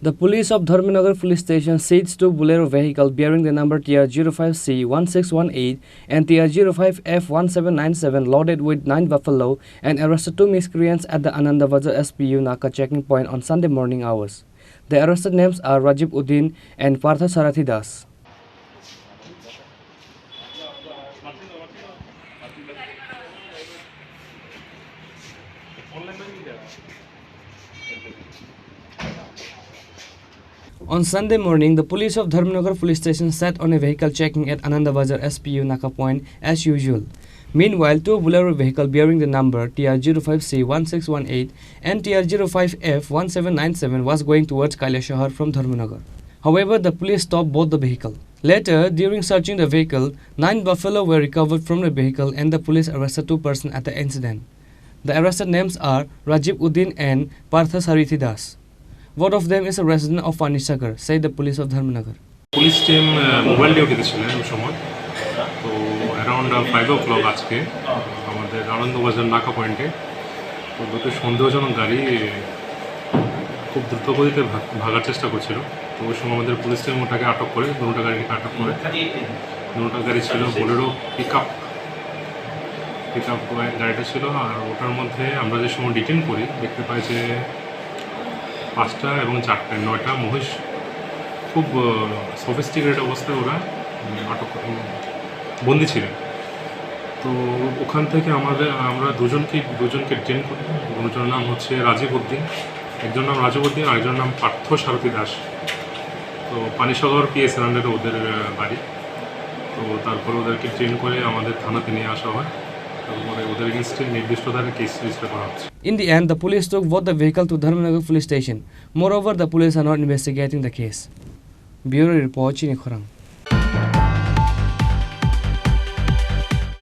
The police of Dharmanagar police station seized two bolero vehicles bearing the number TR05C1618 and TR05F1797 loaded with 9 buffalo and arrested two miscreants at the Anandabazar SPU Naka checking point on Sunday morning hours. The arrested names are Rajib Uddin and Partha Sarathi Das. On Sunday morning, the police of Dharmanagar police station sat on a vehicle checking at Anandabazar SPU Naka point as usual. Meanwhile, two bolero vehicles bearing the number TR05C1618 and TR05F1797 was going towards Kailashahar from Dharmanagar. However, the police stopped both the vehicles. Later, during searching the vehicle, 9 buffalo were recovered from the vehicle and the police arrested 2 persons at the incident. The arrested names are Rajib Uddin and Partha Sarathi Das. Both of them is a resident of Panisagar, said the police of Dharmanagar. Police team mobile duty ছিলেন ওই সময় তো around 5 o'clock আজকে আমাদের আনন্দবাজার নাকা পয়েন্টে তো দুটো সন্দেহজনক গাড়ি খুব দ্রুত গতিতে ভাগার চেষ্টা করছিল তো ওই সময় আমাদের পুলিশ টিম ওটাকে আটক করে দুটো গাড়িকে আটক করে দুটো গাড়ি ছিল বোলেরো পিকআপ গাড়িটা ছিল আর ওটার মধ্যে আমরা যে সময় ডিটেইন করি দেখতে পাই যে 5টা এবং 4টা 9টা মহিষ খুব সফিস্টিকেটেড অবস্থায় ওরা আটক বন্দী ছিলেন তো ওখান থেকে আমরা দুজনকে ডিটেইন করি দুজনের নাম হচ্ছে রাজীব উদ্দিন একজনের নাম রাজীব উদ্দিন আরেকজনের নাম পার্থ সারথী দাস তো পানিসাগর পিএস আন্ডারে ওদের বাড়ি তো তারপরে ওদেরকে ট্রেন করে আমাদের থানাতে নিয়ে আসা হয় In the end, the police took both the vehicle to Dharmanagar police station. Moreover, the police are not investigating the case. Bureau report, Chini, Khorang.